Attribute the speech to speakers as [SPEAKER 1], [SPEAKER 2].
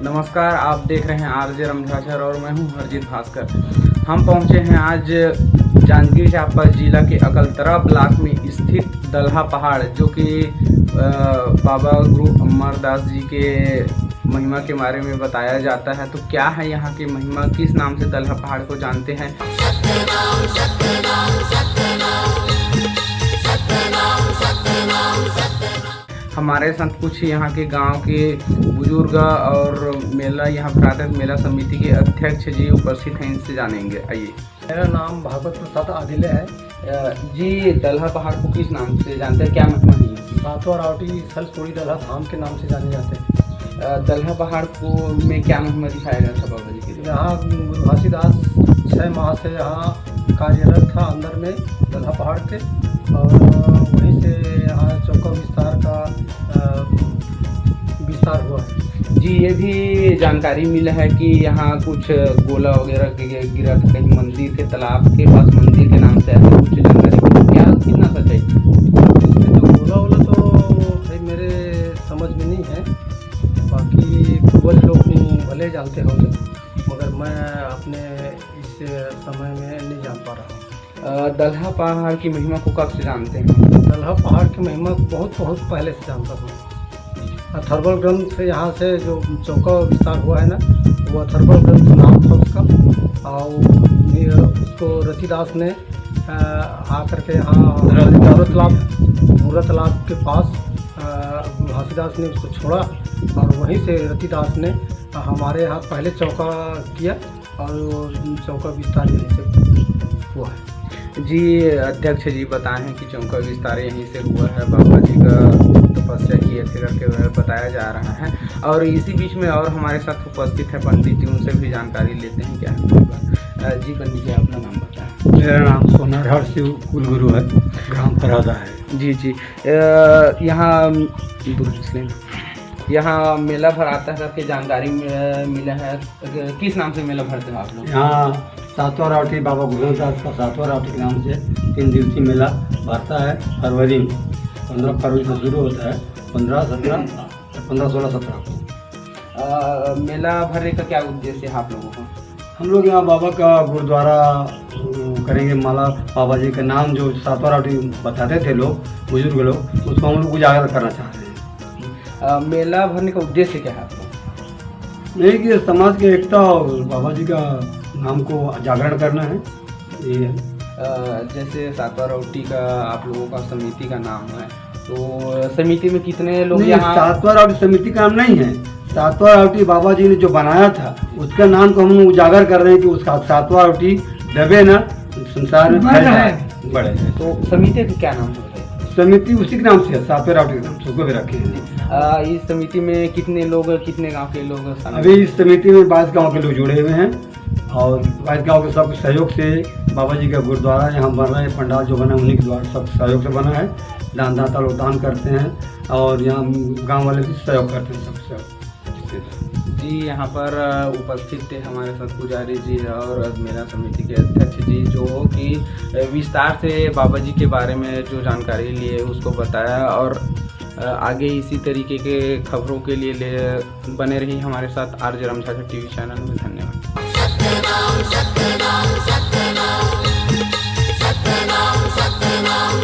[SPEAKER 1] नमस्कार, आप देख रहे हैं आरजे रमझाझर और मैं हूं हरजीत भास्कर। हम पहुंचे हैं आज जांजगीर चांपा जिला के अकलतरा ब्लॉक में स्थित दलहा पहाड़, जो कि बाबा गुरु अमरदास जी के महिमा के बारे में बताया जाता है। तो क्या है यहाँ की महिमा, किस नाम से दलहा पहाड़ को जानते हैं? सत्यनाम सत्यनाम सत्यनाम सत्यनाम सत्यनाम सत्यनाम। हमारे साथ कुछ यहाँ के गांव के बुजुर्ग और मेला यहाँ प्रातः मेला समिति के अध्यक्ष जी उपस्थित हैं, इनसे जानेंगे। आइए।
[SPEAKER 2] मेरा नाम भागवत प्रसाद आदिले है
[SPEAKER 1] जी। दलहा पहाड़ को किस नाम से जानते हैं, क्या महिमा है?
[SPEAKER 2] सातवां रावटी सलपुरी दलहा धाम के नाम से जाने जाते हैं।
[SPEAKER 1] दलहा पहाड़ को में क्या महिमा दिखाया गया था बाबा जी के?
[SPEAKER 2] यहाँ गुरु घासीदास 6 माह से यहाँ कार्यरत था अंदर में दलहा पहाड़ के, और वहीं से यहाँ चौका विस्तार का विस्तार हुआ है।
[SPEAKER 1] जी, ये भी जानकारी मिला है कि यहाँ कुछ गोला वगैरह गिरा था कहीं मंदिर के तालाब के पास, मंदिर के नाम से ऐसा कुछ जानकारी मिली, क्या कितना सच्चाई?
[SPEAKER 2] तो गोला तो भाई मेरे समझ में नहीं है, बाकी पूर्वज लोग नहीं भले जानते होंगे, मगर मैं अपने इस समय में नहीं जान पा रहा हूँ।
[SPEAKER 1] दलहा पहाड़ की महिमा को कब से जानते हैं?
[SPEAKER 2] दलहा पहाड़ की महिमा बहुत पहले से जानता हूँ। अथर्वल ग्रंथ से यहाँ से जो चौका विस्तार हुआ है ना, वो अथर्वल ग्रंथ नाम था उसका, और उसको रतिदास ने आकर के यहाँ मूर्त तालाब के पास घासीदास ने उसको छोड़ा, और वहीं से रतिदास ने हमारे यहाँ पहले चौका किया, और चौका विस्तार यहीं से हुआ है।
[SPEAKER 1] जी, अध्यक्ष जी बताए हैं कि चौका विस्तार यहीं से हुआ है, बाबा जी का तपस्या किए थे करके बताया जा रहा है। और इसी बीच में और हमारे साथ उपस्थित है पंडित जी, उनसे भी जानकारी लेते हैं क्या है। जी पंडित जी, अपना नाम बताएं।
[SPEAKER 2] मेरा नाम सोनारहर शिव कुलगुरु है, ग्राम फरादा है।
[SPEAKER 1] जी जी। यहाँ मेला भराता है करके जानकारी मिला है, किस नाम से मेला भरते हो आप लोग?
[SPEAKER 2] यहाँ सातवां रावटी बाबा गुरुदास का सातवां रावटी के नाम से 3 दिवसीय मेला भरता है। फरवरी 15 फरवरी से शुरू होता है, 15, 16, 17 को।
[SPEAKER 1] मेला भरने का क्या उद्देश्य है आप लोगों का?
[SPEAKER 2] हम लोग यहाँ बाबा का गुरुद्वारा करेंगे, माला बाबा जी का नाम जो सातवां रावटी बताते थे लोग, बुजुर्ग लोग, उसको हम लोग उजागर करना चाहते हैं।
[SPEAKER 1] मेला भरने का उद्देश्य क्या है आप लोग?
[SPEAKER 2] यही कि समाज की एकता और बाबा जी का नाम को जागरण करना है। ये
[SPEAKER 1] जैसे सातवां रावटी का आप लोगों का समिति का नाम है, तो समिति में कितने लोग?
[SPEAKER 2] यहाँ सातवां रावटी समिति का नाम नहीं है, सातवां रावटी बाबा जी ने जो बनाया था उसका नाम को हम उजागर कर रहे हैं कि उसका सातवां रावटी दबे ना, संसार में फैल जाए, बढ़े।
[SPEAKER 1] तो समिति का क्या नाम है?
[SPEAKER 2] समिति उसी के नाम से है, सातवें रावटी के नाम से उसको भी रखे हैं।
[SPEAKER 1] इस समिति में कितने लोग, कितने गांव के लोग?
[SPEAKER 2] अभी इस समिति में 22 गांव के लोग जुड़े हुए हैं, और 22 गांव के सब सहयोग से बाबा जी का गुरुद्वारा यहाँ बन रहा है। पंडाल जो बना है उन्हीं के द्वारा सब सहयोग से बना है। दान दाता लोग दान करते हैं, और यहाँ गाँव वाले भी सहयोग करते हैं, सब सहयोग।
[SPEAKER 1] जी, यहाँ पर उपस्थित थे हमारे साथ पुजारी जी और मेला समिति के अध्यक्ष जी, जो कि विस्तार से बाबा जी के बारे में जो जानकारी लिए उसको बताया, और आगे इसी तरीके के खबरों के लिए बने रही हमारे साथ आरजे रमझाझर टीवी चैनल में। धन्यवाद। सत्यनाम सत्यनाम सत्यनाम सत्यनाम सत्यनाम।